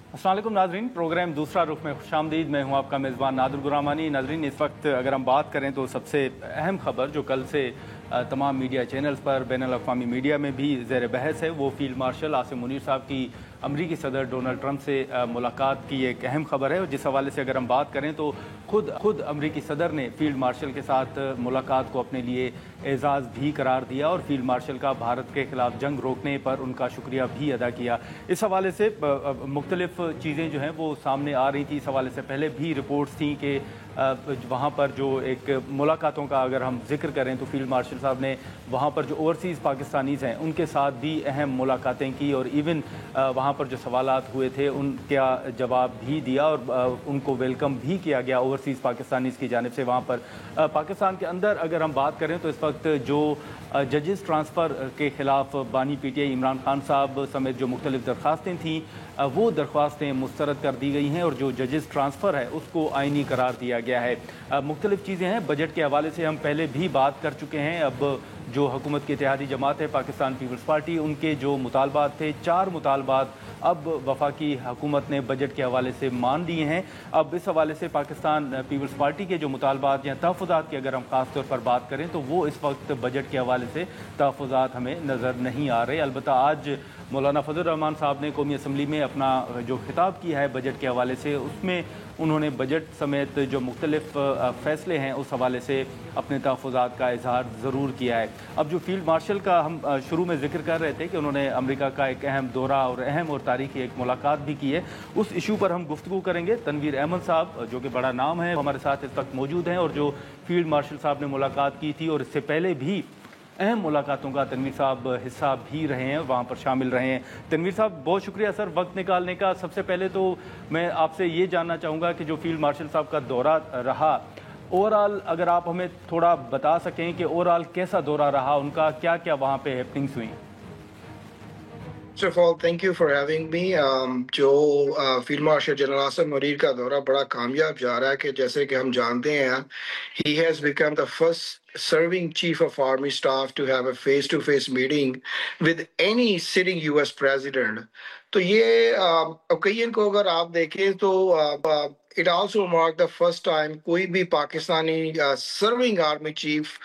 अस्सलाम वालेकुम नाजरीन, प्रोग्राम दूसरा रुख में खुशामदीद। मैं हूं आपका मेज़बान नादिर गुरामानी। नाजरीन, इस वक्त अगर हम बात करें तो सबसे अहम खबर जो कल से तमाम मीडिया चैनल्स पर बैनुल-अक़वामी मीडिया में भी ज़ेर बहस है, वो फील्ड मार्शल आसिम मुनीर साहब की अमरीकी सदर डोनाल्ड ट्रंप से मुलाकात की एक अहम खबर है। और जिस हवाले से अगर हम बात करें तो खुद अमरीकी सदर ने फील्ड मार्शल के साथ मुलाकात को अपने लिए एजाज़ भी करार दिया और फील्ड मार्शल का भारत के ख़िलाफ़ जंग रोकने पर उनका शुक्रिया भी अदा किया। इस हवाले से मुख्तलिफ़ चीज़ें जो हैं वो सामने आ रही थी। इस हवाले से पहले भी रिपोर्ट्स थी कि वहाँ पर जो एक मुलाकातों का अगर हम जिक्र करें तो फील्ड मार्शल साहब ने वहाँ पर जो ओवरसीज़ पाकिस्तानीज़ हैं उनके साथ भी अहम मुलाकातें की और इवन वहाँ पर जो सवालात हुए थे उनका जवाब भी दिया और उनको वेलकम भी किया गया ओवरसीज़ पाकिस्तानीज़ की जानिब से। वहाँ पर पाकिस्तान के अंदर अगर हम बात करें तो इस वक्त जो जजेस ट्रांसफ़र के ख़िलाफ़ बानी पीटीआई इमरान खान साहब समेत जो मुख्तलिफ़ दरख्वास्तें थीं वो दरख्वास्तें मुस्तरद कर दी गई हैं और जो जजेस ट्रांसफ़र है उसको आइनी करार दिया गया है। मुख्तलिफ़ चीज़ें हैं। बजट के हवाले से हम पहले भी बात कर चुके हैं। अब जो हुकूमत की इत्तेहादी जमात है पाकिस्तान पीपल्स पार्टी, उनके जो मुतालबात थे 4 मुतालबात अब वफाकी हुकूमत ने बजट के हवाले से मान लिए हैं। अब इस हवाले से पाकिस्तान पीपल्स पार्टी के जो मुतालबात या तहफ़्फ़ुज़ात की अगर हम ख़ास तौर पर बात करें तो वो इस वक्त बजट के हवाले से तहफ़्फ़ुज़ात हमें नज़र नहीं आ रहे। अलबत्ता आज मौलाना फजल रहमान साहब ने कौमी असम्बली में अपना जो खिताब किया है बजट के हवाले से, उसमें उन्होंने बजट समेत जो मुख्तलिफ़ फ़ैसले हैं उस हवाले से अपने तहफ़्फ़ुज़ात का इजहार ज़रूर किया है। अब जो फील्ड मार्शल का हम शुरू में जिक्र कर रहे थे कि उन्होंने अमेरिका का एक अहम दौरा और अहम और तारीख़ी एक मुलाकात भी की है, उस इशू पर हम गुफ्तगू करेंगे। तनवीर अहमद साहब जो कि बड़ा नाम है हमारे साथ इस वक्त मौजूद हैं और जो फील्ड मार्शल साहब ने मुलाकात की थी और इससे पहले भी अहम मुलाकातों का तनवीर साहब हिस्सा भी रहे हैं, वहाँ पर शामिल रहे हैं। तनवीर साहब बहुत शुक्रिया सर वक्त निकालने का। सबसे पहले तो मैं आपसे ये जानना चाहूँगा कि जो फील्ड मार्शल साहब का दौरा रहा, ओवरऑल अगर आप हमें थोड़ा बता सकें कि ओवरऑल कैसा दौरा रहा उनका, क्या क्या वहाँ पे हैपनिंग्स हुई? First of all, thank you for having me. जो field marshal general Asim Munir का दौरा बड़ा कामयाब जा रहा है कि जैसे कि हम जानते हैं, he has become the first serving chief of army staff to have a face-to-face meeting with any sitting US president. तो ये ओकेजन को अगर आप देखें तो it also marked the first time कोई भी Pakistani serving army chief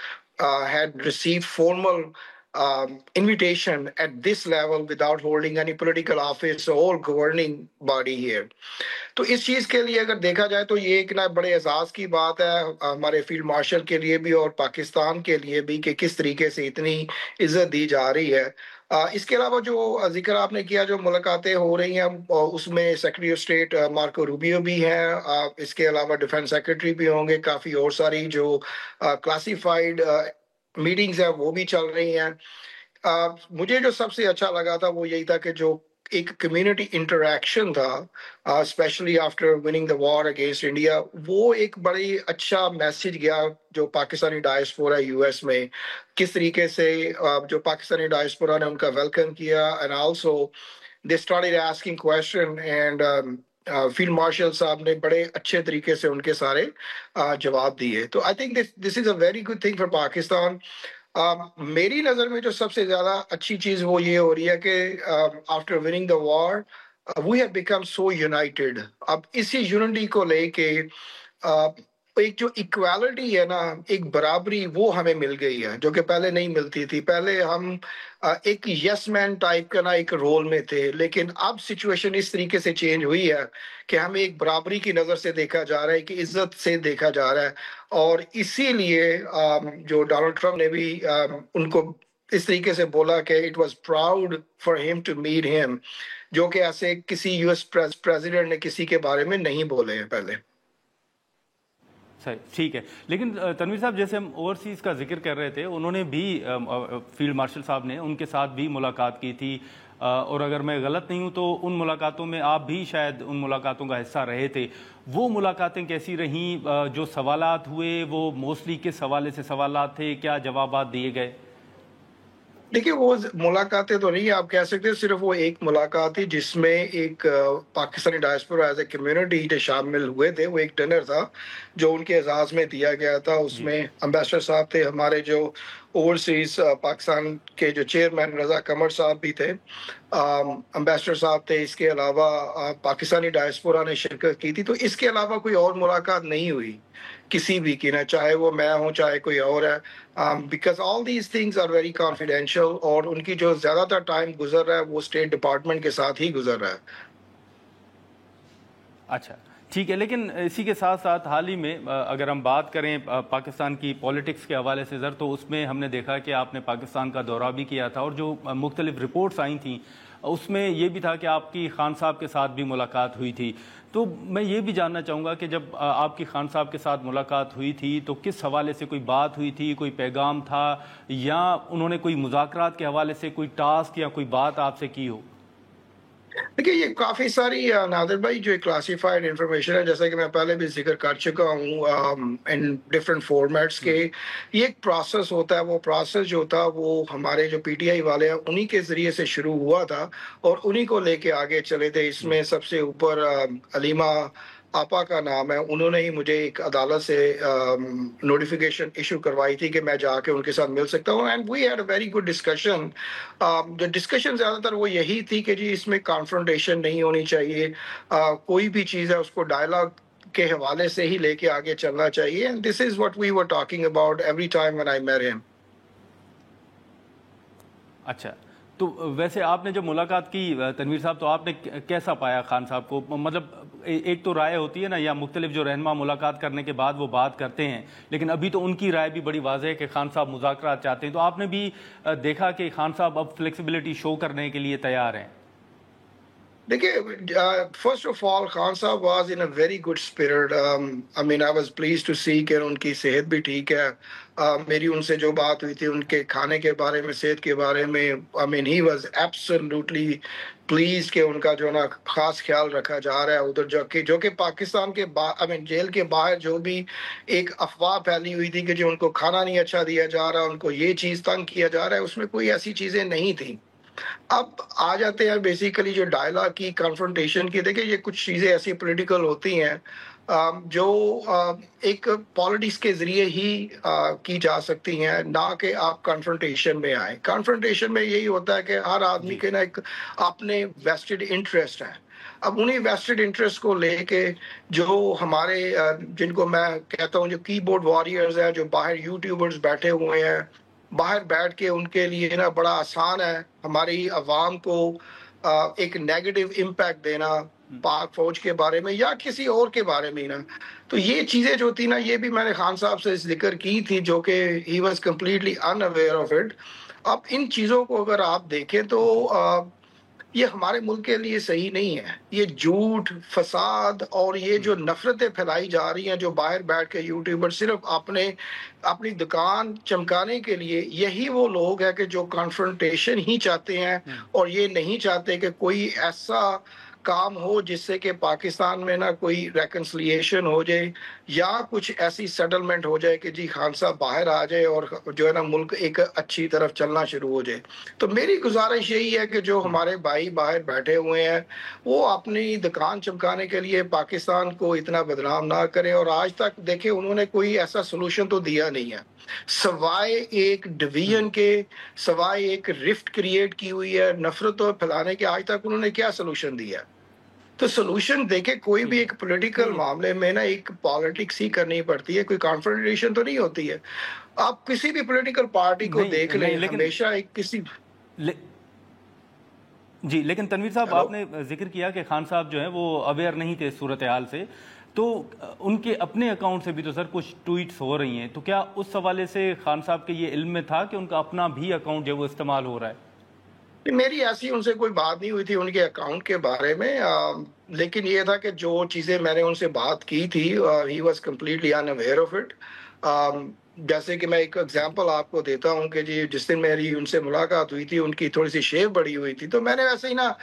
had received formal invitation at this level without holding any political office or governing body here. तो इस चीज़ के लिए अगर देखा जाए तो ये एक ना बड़े एजाज़ की बात है हमारे फील्ड मार्शल के लिए भी और पाकिस्तान के लिए भी कि किस तरीके से इतनी इज्जत दी जा रही है। इसके अलावा जो जिक्र आपने किया जो मुलाकातें हो रही हैं उसमें secretary of state Marco Rubio भी हैं, इसके अलावा डिफेंस सेक्रेटरी भी होंगे, काफ़ी और सारी जो क्लासिफाइड मीटिंग्स है वो भी चल रही हैं। मुझे जो सबसे अच्छा लगा था वो यही था कि जो एक कम्युनिटी इंटरेक्शन था specially after winning the war against India, वो एक बड़ी अच्छा मैसेज गया जो पाकिस्तानी डायस्पोरा यूएस में, किस तरीके से जो पाकिस्तानी डायस्पोरा ने उनका वेलकम किया and also they started asking question and field marshal साहब ने बड़े अच्छे तरीके से उनके सारे जवाब दिए। तो I think this is a very good thing for Pakistan. मेरी नज़र में जो सबसे ज़्यादा अच्छी चीज़ वो ये हो रही है कि after winning the war we have become so united. अब इसी यूनिटी को लेके एक जो इक्वालिटी है ना, एक बराबरी वो हमें मिल गई है जो कि पहले नहीं मिलती थी। पहले हम एक यस मैन टाइप का ना एक रोल में थे, लेकिन अब सिचुएशन इस तरीके से चेंज हुई है कि हमें एक बराबरी की नज़र से देखा जा रहा है, कि इज्जत से देखा जा रहा है। और इसीलिए जो डोनाल्ड ट्रम्प ने भी उनको इस तरीके से बोला कि it was proud for him to meet him, जो कि ऐसे किसी यूएस प्रेसिडेंट ने किसी के बारे में नहीं बोले हैं पहले। सही, ठीक है। लेकिन तनवीर साहब, जैसे हम ओवरसीज़ का जिक्र कर रहे थे, उन्होंने भी फील्ड मार्शल साहब ने उनके साथ भी मुलाकात की थी और अगर मैं गलत नहीं हूं तो उन मुलाकातों में आप भी शायद उन मुलाकातों का हिस्सा रहे थे। वो मुलाकातें कैसी रहीं? जो सवालात हुए वो मोस्टली किस हवाले से सवालात थे, क्या जवाबात दिए गए? देखिए, वो मुलाकातें तो नहीं आप कह सकते, सिर्फ वो एक मुलाकात थी जिसमें एक Pakistani diaspora as a community जो शामिल हुए थे। वो एक डिनर था जो उनके एजाज में दिया गया था। उसमें एम्बेसडर साहब थे हमारे जो, ओवरसीज पाकिस्तान के जो चेयरमैन रजा कमर साहब भी थे, एम्बेसडर साहब थे, इसके अलावा पाकिस्तानी डायस्पोरा ने शिरकत की थी। तो इसके अलावा कोई और मुलाकात नहीं हुई किसी भी की, ना चाहे वो मैं हूँ चाहे कोई और है, because all these things are very confidential, और उनकी जो ज्यादातर टाइम गुजर रहा है वो स्टेट डिपार्टमेंट के साथ ही गुजर रहा है। अच्छा, ठीक है। लेकिन इसी के साथ साथ हाल ही में अगर हम बात करें पाकिस्तान की पॉलिटिक्स के हवाले से ज़र, तो उसमें हमने देखा कि आपने पाकिस्तान का दौरा भी किया था, और जो मुख्तलिफ रिपोर्ट्स आई थी उसमें ये भी था कि आपकी खान साहब के साथ भी मुलाकात हुई थी। तो मैं ये भी जानना चाहूँगा कि जब आपकी खान साहब के साथ मुलाकात हुई थी तो किस हवाले से कोई बात हुई थी, कोई पैगाम था, या उन्होंने कोई मुज़ाकरात के हवाले से कोई टास्क या कोई बात आपसे की हो? देखिए, ये काफी सारी नादिर भाई जो क्लासिफाइड इंफॉर्मेशन है, जैसा कि मैं पहले भी जिक्र कर चुका हूँ इन डिफरेंट फॉर्मेट्स के, ये एक प्रोसेस होता है। वो प्रोसेस जो था वो हमारे जो पीटीआई वाले हैं उन्हीं के जरिए से शुरू हुआ था और उन्हीं को लेके आगे चले थे। इसमें सबसे ऊपर अलीमा आपा का नाम है, उन्होंने ही मुझे एक अदालत से नोटिफिकेशन इशू करवाई थी कि मैं जाके उनके साथ मिल सकता हूँ, and we had a very good discussion. जो डिस्कशन ज्यादातर वो यही थी कि जी इसमें कॉन्फ्रंटेशन नहीं होनी चाहिए, कोई भी चीज है उसको डायलॉग के हवाले से ही लेके आगे चलना चाहिए, and this is what we were talking about every time when I met him. अच्छा, तो वैसे आपने जब मुलाकात की तनवीर साहब, तो आपने कैसा पाया खान साहब को? मतलब एक तो राय होती है ना, या मुख्तलिफ जो रहनुमा मुलाकात करने के बाद वो बात करते हैं, लेकिन अभी तो उनकी राय भी बड़ी वाज़ेह है कि खान साहब मुज़ाकरात चाहते हैं। तो आपने भी देखा कि खान साहब अब फ्लेक्सिबिलिटी शो करने के लिए तैयार हैं? देखिए, first of all Khan sahab was in a very good spirit. I mean I was pleased to see कि उनकी सेहत भी ठीक है। मेरी उनसे जो बात हुई थी उनके खाने के बारे में, सेहत के बारे में, I mean he was absolutely please कि उनका जो ना खास ख्याल रखा जा रहा है उधर, जो कि पाकिस्तान के आई मीन जेल के बाहर जो भी एक अफवाह फैली हुई थी कि जो उनको खाना नहीं अच्छा दिया जा रहा, उनको ये चीज तंग किया जा रहा है, उसमें कोई ऐसी चीजें नहीं थी। अब आ जाते हैं बेसिकली जो डायलॉग की, कन्फ्रंटेशन की। देखिए, ये कुछ चीजें ऐसी पॉलिटिकल होती हैं जो एक पॉलिटिक्स के जरिए ही की जा सकती हैं, ना कि आप कन्फ्रंटेशन में आए। कन्फ्रंटेशन में यही होता है कि हर आदमी जी। के ना एक अपने वेस्टेड इंटरेस्ट है। अब उन्हीं वेस्टेड इंटरेस्ट को लेके जो हमारे जिनको मैं कहता हूँ जो कीबोर्ड वॉरियर्स हैं, जो बाहर यूट्यूबर्स बैठे हुए हैं, बाहर बैठ के उनके लिए ना बड़ा आसान है हमारी अवाम को एक नेगेटिव इम्पैक्ट देना पाक फौज के बारे में या किसी और के बारे में ना। तो ये चीजें जो थी ना, ये भी मैंने खान साहब से जिक्र की थी, जो कि he was completely unaware of it. अब इन चीजों को अगर आप देखें तो ये हमारे मुल्क के लिए सही नहीं है। ये झूठ, फसाद और ये जो नफरतें फैलाई जा रही हैं, जो बाहर बैठ के यूट्यूबर सिर्फ अपनी दुकान चमकाने के लिए, यही वो लोग हैं कि जो कॉन्फ्रंटेशन ही चाहते हैं और ये नहीं चाहते कि कोई ऐसा काम हो जिससे कि पाकिस्तान में ना कोई रेकन्सिलिएशन हो जाए या कुछ ऐसी सेटलमेंट हो जाए कि जी खान साहब बाहर आ जाए और जो है ना मुल्क एक अच्छी तरफ चलना शुरू हो जाए। तो मेरी गुजारिश यही है कि जो हमारे भाई बाहर बैठे हुए हैं वो अपनी दुकान चमकाने के लिए पाकिस्तान को इतना बदनाम ना करें, और आज तक देखे उन्होंने कोई ऐसा सोल्यूशन तो दिया नहीं है सवाए एक डिवीजन के, सवाए एक रिफ्ट क्रिएट की हुई है, नफरत फैलाने के। आज तक उन्होंने क्या सोल्यूशन दिया? तो सोल्यूशन देखे कोई भी एक पॉलिटिकल मामले में ना एक पॉलिटिक्स ही करनी पड़ती है, कोई कॉन्फ्रंटेशन तो नहीं होती है। आप किसी भी पॉलिटिकल पार्टी को देख लें, हमेशा एक जी, लेकिन तनवीर साहब, आपने जिक्र किया कि खान साहब जो है वो अवेयर नहीं थे सूरत हाल से, तो उनके अपने अकाउंट से भी तो सर कुछ ट्वीट्स हो रही हैं, तो क्या उस हवाले से खान साहब के ये इल्म में था कि उनका अपना भी अकाउंट जो वो इस्तेमाल हो रहा है? मेरी ऐसी उनसे कोई बात नहीं हुई थी उनके अकाउंट के बारे में, लेकिन ये था कि जो चीजें मैंने उनसे बात की थी, he was completely unaware of it. जैसे कि मैं एक एग्जांपल आपको देता हूँ कि जी जिस दिन मेरी उनसे मुलाकात हुई थी उनकी थोड़ी सी शेव बड़ी हुई थी, तो मैंने वैसे ही ना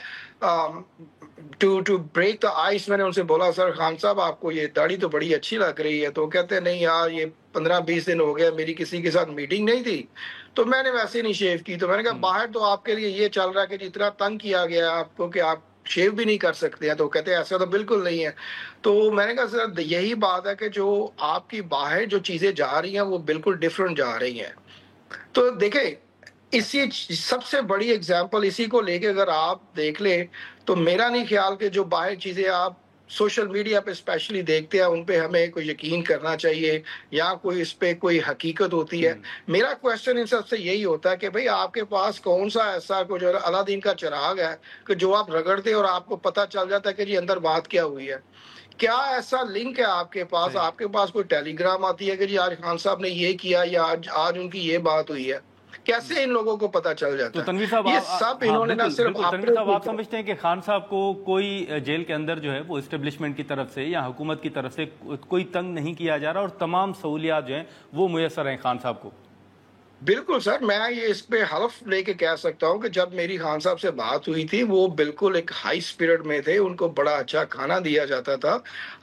टू ब्रेक द आइस मैंने उनसे बोला, सर खान साहब आपको ये दाढ़ी तो बड़ी अच्छी लग रही है। तो कहते नहीं यार, ये 15-20 दिन हो गया मेरी किसी के साथ मीटिंग नहीं थी, तो मैंने वैसे नहीं शेव की। तो मैंने कहा बाहर तो आपके लिए ये चल रहा है कि इतना तंग किया गया है आपको कि आप शेव भी नहीं कर सकते हैं। तो कहते हैं ऐसा तो बिल्कुल नहीं है। तो मैंने कहा सर यही बात है कि जो आपकी बाहर जो चीजें जा रही हैं वो बिल्कुल डिफरेंट जा रही हैं। تو دیکھیں اسی سب سے بڑی ایگزامپل اسی کو لے کے اگر آپ دیکھ لیں تو میرا نہیں خیال کہ جو باہر چیزیں آپ سوشل میڈیا پہ اسپیشلی دیکھتے ہیں ان پہ ہمیں کوئی یقین کرنا چاہیے یا کوئی اس پہ کوئی حقیقت ہوتی ہے. میرا کوشچن ان سب سے یہی ہوتا ہے کہ بھئی آپ کے پاس کون سا ایسا کوئی جو الادین کا چراغ ہے کہ جو آپ رگڑتے اور آپ کو پتہ چل جاتا ہے کہ جی اندر بات کیا ہوئی ہے. کیا ایسا لنک ہے آپ کے پاس کوئی ٹیلی گرام آتی ہے کہ جی آج خان صاحب نے یہ کیا یا آج ان کی یہ بات ہوئی ہے. کیسے ان لوگوں کو پتہ چل تو جاتا تنویر ہے؟ صاحب یہ سب ہاں انہوں نے نہ بالکل صرف بالکل تنویر صاحب، آپ اپنے سمجھتے ہیں کہ خان صاحب کو کوئی جیل کے اندر جو ہے وہ اسٹیبلشمنٹ کی طرف سے یا حکومت کی طرف سے کوئی تنگ نہیں کیا جا رہا اور تمام سہولیات جو ہیں وہ میسر ہیں خان صاحب کو؟ بالکل سر، میں یہ اس پہ حلف لے کے کہہ سکتا ہوں کہ جب میری خان صاحب سے بات ہوئی تھی وہ بالکل ایک ہائی اسپرٹ میں تھے، ان کو بڑا اچھا کھانا دیا جاتا تھا،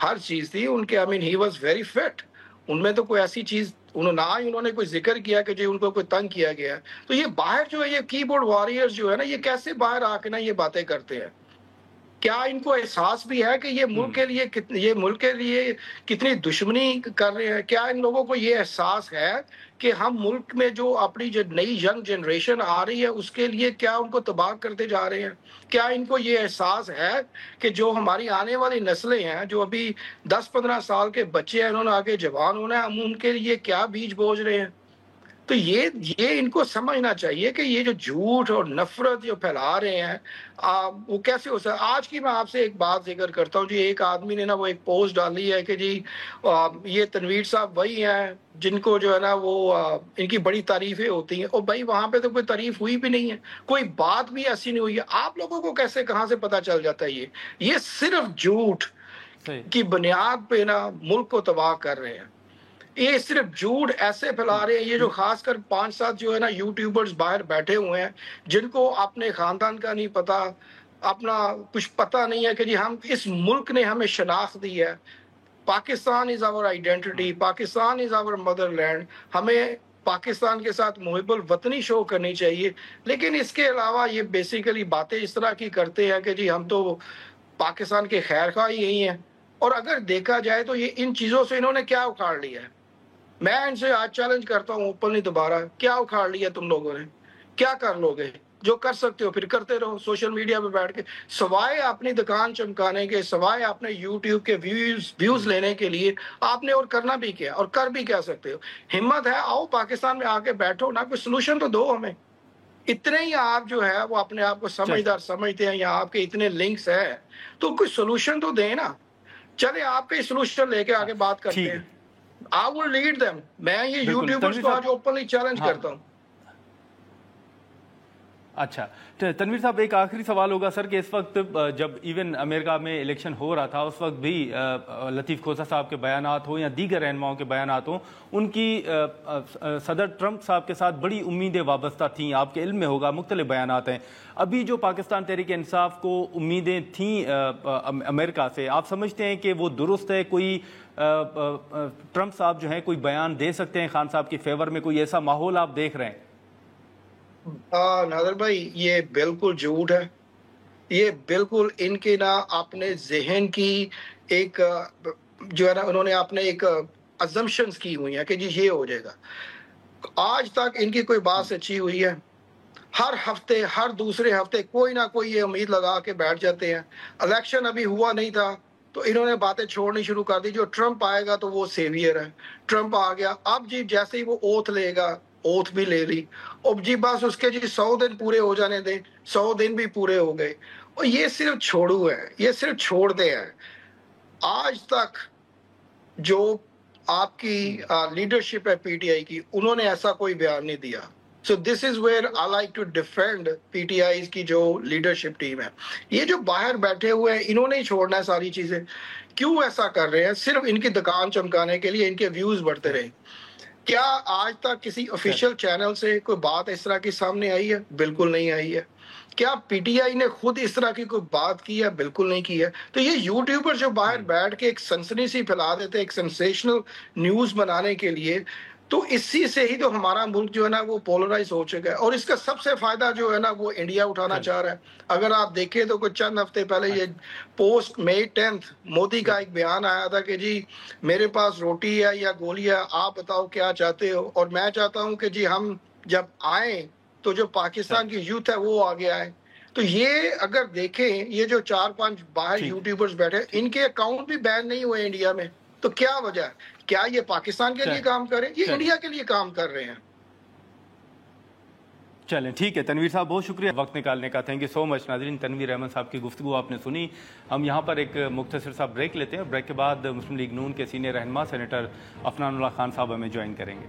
ہر چیز تھی ان کے. He was very fit. ان میں تو کوئی ایسی چیز انہوں نے کوئی ذکر کیا کہ جی ان کو کوئی تنگ کیا گیا ہے. تو یہ باہر جو ہے یہ کی بورڈ وارئرز جو ہے نا، یہ کیسے باہر آ کے نا یہ باتیں کرتے ہیں؟ کیا ان کو احساس بھی ہے کہ یہ ملک کے لیے کتنی دشمنی کر رہے ہیں؟ کیا ان لوگوں کو یہ احساس ہے کہ ہم ملک میں جو اپنی جو نئی ینگ جنریشن آ رہی ہے اس کے لیے کیا ان کو تباہ کرتے جا رہے ہیں؟ کیا ان کو یہ احساس ہے کہ جو ہماری آنے والی نسلیں ہیں، جو ابھی 10-15 سال کے بچے ہیں، انہوں نے آگے جوان ہونا ہے، ہم ان کے لیے کیا بیج بوجھ رہے ہیں؟ تو یہ ان کو سمجھنا چاہیے کہ یہ جو جھوٹ اور نفرت جو پھیلا رہے ہیں وہ کیسے ہو سکتا ہے؟ آج کی میں آپ سے ایک بات ذکر کرتا ہوں جی. ایک آدمی نے نا وہ ایک پوسٹ ڈالی ہے کہ جی یہ تنویر صاحب وہی ہیں جن کو جو ہے نا وہ ان کی بڑی تعریفیں ہوتی ہیں. اور بھائی وہاں پہ تو کوئی تعریف ہوئی بھی نہیں ہے، کوئی بات بھی ایسی نہیں ہوئی ہے. آپ لوگوں کو کیسے کہاں سے پتہ چل جاتا ہے؟ یہ صرف جھوٹ کی بنیاد پہ نا ملک کو تباہ کر رہے ہیں. یہ صرف جھوٹ ایسے پھیلا رہے ہیں. یہ جو خاص کر 5-7 جو ہے نا یوٹیوبرز باہر بیٹھے ہوئے ہیں جن کو اپنے خاندان کا نہیں پتا، اپنا کچھ پتا نہیں ہے کہ جی ہم اس ملک نے ہمیں شناخت دی ہے. پاکستان از آور آئیڈینٹی، پاکستان از آور مدر لینڈ. ہمیں پاکستان کے ساتھ محب الوطنی شو کرنی چاہیے. لیکن اس کے علاوہ یہ بیسیکلی باتیں اس طرح کی کرتے ہیں کہ جی ہم تو پاکستان کے خیر خواہ یہی ہیں. اور اگر دیکھا جائے تو یہ ان چیزوں سے انہوں نے کیا اکھاڑ لیا ہے؟ میں ان سے آج چیلنج کرتا ہوں اوپنلی دوبارہ، کیا اکھاڑ لیا تم لوگوں نے؟ کیا کر لو گے؟ جو کر سکتے ہو پھر کرتے رہو سوشل میڈیا پہ بیٹھ کے، سوائے اپنی دکان چمکانے کے، سوائے اپنے یوٹیوب کے ویوز لینے کے لیے آپ نے اور کرنا بھی کیا اور کر بھی کیا سکتے ہو؟ ہمت ہے آؤ پاکستان میں آ کے بیٹھو نا، کوئی سلوشن تو دو ہمیں. اتنے ہی آپ جو ہے وہ اپنے آپ کو سمجھدار سمجھتے ہیں یا آپ کے اتنے لنکس ہیں تو کوئی سلوشن تو دیں نا. چلے آپ کے سلوشن لے کے آگے بات کرتے ہیں. I will lead them. میں یہ یوٹیوبرز کو آج اوپنلی چیلنج کرتا ہوں. اچھا تنویر صاحب، ایک آخری سوال ہوگا سر کہ اس وقت جب ایون امریکہ میں الیکشن ہو رہا تھا اس وقت بھی لطیف کھوسہ صاحب کے بیانات ہوں یا دیگر رہنماؤں کے بیانات ہوں، ان کی صدر ٹرمپ صاحب کے ساتھ بڑی امیدیں وابستہ تھیں. آپ کے علم میں ہوگا مختلف بیانات ہیں. ابھی جو پاکستان تحریک انصاف کو امیدیں تھیں امریکہ سے، آپ سمجھتے ہیں کہ وہ درست ہے؟ کوئی ٹرمپ صاحب جو ہیں کوئی بیان دے سکتے ہیں خان صاحب کی فیور میں؟ کوئی ایسا ماحول آپ دیکھ رہے ہیں؟ ناظر بھائی یہ بالکل جھوٹ ہے. یہ بالکل ان کے نا اپنے ذہن کی ایک جو ہے نا انہوں نے اپنے ایک assumptions کی ہوئی ہیں کہ جی یہ ہو جائے گا. آج تک ان کی کوئی بات سچی ہوئی ہے؟ ہر ہفتے ہر دوسرے ہفتے کوئی نہ کوئی یہ امید لگا کے بیٹھ جاتے ہیں. الیکشن ابھی ہوا نہیں تھا تو انہوں نے باتیں چھوڑنی شروع کر دی. جو ٹرمپ آئے گا تو وہ سیویئر ہے. ٹرمپ آ گیا، اب جی جیسے ہی وہ اوتھ لے گا، اوتھ بھی لے لی، اب جی بس اس کے جی 100 دن پورے ہو جانے دیں. 100 دن بھی پورے ہو گئے اور یہ صرف چھوڑو ہے، یہ صرف چھوڑتے ہیں. آج تک جو آپ کی لیڈرشپ ہے پی ٹی آئی کی، انہوں نے ایسا کوئی بیان نہیں دیا. So this is where I like to defend PTI's کی جو لیڈرشپ ٹیم ہے. یہ جو باہر بیٹھے ہوئے ہیں انہوں نے ہی چھوڑنا ہے ساری چیزیں. کیوں ایسا کر رہے ہیں؟ صرف ان کی دکان چمکانے کے لیے، ان کے ویوز بڑھتے رہے. کیا آج تک کسی آفیشیل چینل سے کوئی بات اس طرح کی سامنے آئی ہے؟ بالکل نہیں آئی ہے. کیا پی ٹی آئی نے خود اس طرح کی کوئی بات کی ہے؟ بالکل نہیں کی ہے. تو یہ یوٹیوبر جو باہر بیٹھ کے ایک سنسنی سی پھیلا دیتے ہیں ایک سنسیشنل نیوز بنانے کے لیے، تو اسی سے ہی تو ہمارا ملک جو ہے نا وہ پولرائز ہو چکا ہے. اور اس کا سب سے فائدہ جو ہے نا وہ انڈیا اٹھانا چاہ رہا ہے. اگر آپ دیکھیں تو کچھ چند ہفتے پہلے یہ پوسٹ May 10 مودی کا ایک بیان آیا تھا کہ جی میرے پاس روٹی ہے یا گولی ہے، آپ بتاؤ کیا چاہتے ہو. اور میں چاہتا ہوں کہ جی ہم جب آئیں تو جو پاکستان کی یوتھ ہے وہ آگے آئے. تو یہ اگر دیکھیں یہ جو 4-5 باہر یوٹیوبرز بیٹھے ان کے اکاؤنٹ بھی بین نہیں ہوئے انڈیا میں, تو کیا وجہ ہے؟ کیا یہ پاکستان کے لیے کام کر رہے ہیں؟ یہ انڈیا کے لیے کام کر رہے ہیں. چلیں ٹھیک ہے تنویر صاحب, بہت شکریہ وقت نکالنے کا, تھینک یو سو مچ. ناظرین, تنویر احمد صاحب کی گفتگو آپ نے سنی. ہم یہاں پر ایک مختصر سا بریک لیتے ہیں, بریک کے بعد مسلم لیگ نون کے سینئر رہنما سینیٹر عفنان اللہ خان صاحب ہمیں جوائن کریں گے.